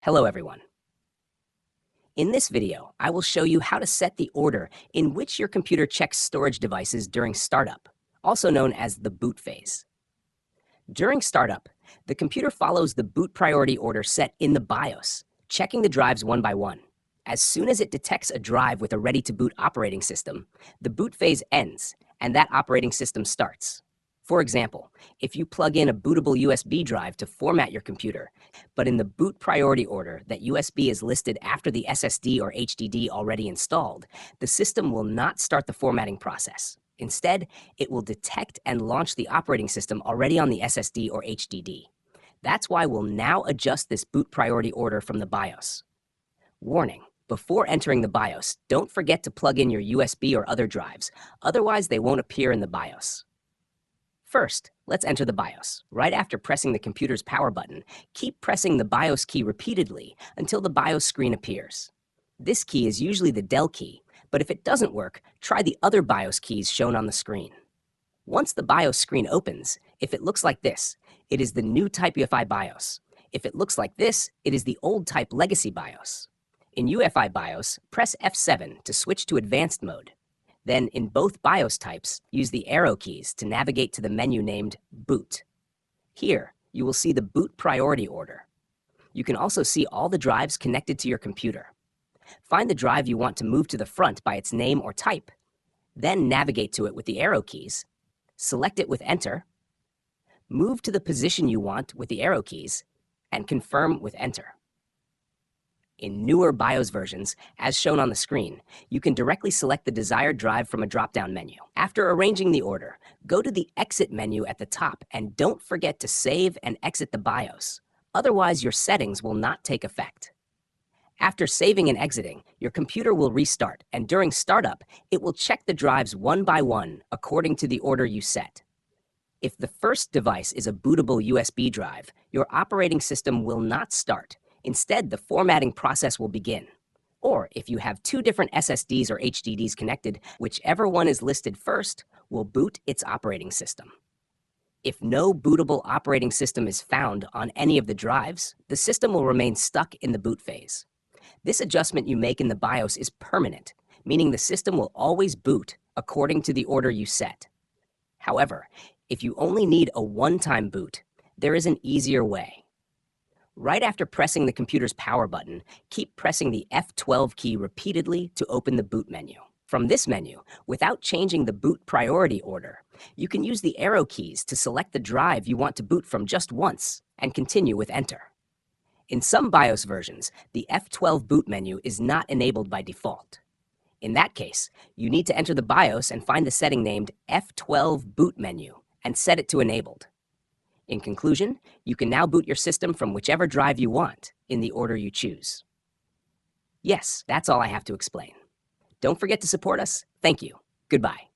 Hello everyone. In this video, I will show you how to set the order in which your computer checks storage devices during startup, also known as the boot phase. During startup, the computer follows the boot priority order set in the BIOS, checking the drives one by one. As soon as it detects a drive with a ready-to-boot operating system, the boot phase ends and that operating system starts. For example, if you plug in a bootable USB drive to format your computer, but in the boot priority order that USB is listed after the SSD or HDD already installed, the system will not start the formatting process. Instead, it will detect and launch the operating system already on the SSD or HDD. That's why we'll now adjust this boot priority order from the BIOS. Warning: before entering the BIOS, don't forget to plug in your USB or other drives, otherwise they won't appear in the BIOS. First, let's enter the BIOS. Right after pressing the computer's power button, keep pressing the BIOS key repeatedly until the BIOS screen appears. This key is usually the Del key, but if it doesn't work, try the other BIOS keys shown on the screen. Once the BIOS screen opens, if it looks like this, it is the new type UEFI BIOS. If it looks like this, it is the old type legacy BIOS. In UEFI BIOS, press F7 to switch to advanced mode. Then, in both BIOS types, use the arrow keys to navigate to the menu named Boot. Here, you will see the boot priority order. You can also see all the drives connected to your computer. Find the drive you want to move to the front by its name or type. Then navigate to it with the arrow keys. Select it with Enter. Move to the position you want with the arrow keys, and confirm with Enter. In newer BIOS versions, as shown on the screen, you can directly select the desired drive from a drop-down menu. After arranging the order, go to the Exit menu at the top and don't forget to save and exit the BIOS. Otherwise, your settings will not take effect. After saving and exiting, your computer will restart, and during startup, it will check the drives one by one according to the order you set. If the first device is a bootable USB drive, your operating system will not start. Instead, the formatting process will begin. Or if you have two different SSDs or HDDs connected, whichever one is listed first will boot its operating system. If no bootable operating system is found on any of the drives, the system will remain stuck in the boot phase. This adjustment you make in the BIOS is permanent, meaning the system will always boot according to the order you set. However, if you only need a one-time boot, there is an easier way. Right after pressing the computer's power button, keep pressing the F12 key repeatedly to open the boot menu. From this menu, without changing the boot priority order, you can use the arrow keys to select the drive you want to boot from just once and continue with Enter. In some BIOS versions, the F12 boot menu is not enabled by default. In that case, you need to enter the BIOS and find the setting named F12 Boot Menu and set it to enabled. In conclusion, you can now boot your system from whichever drive you want, in the order you choose. Yes, that's all I have to explain. Don't forget to support us. Thank you. Goodbye.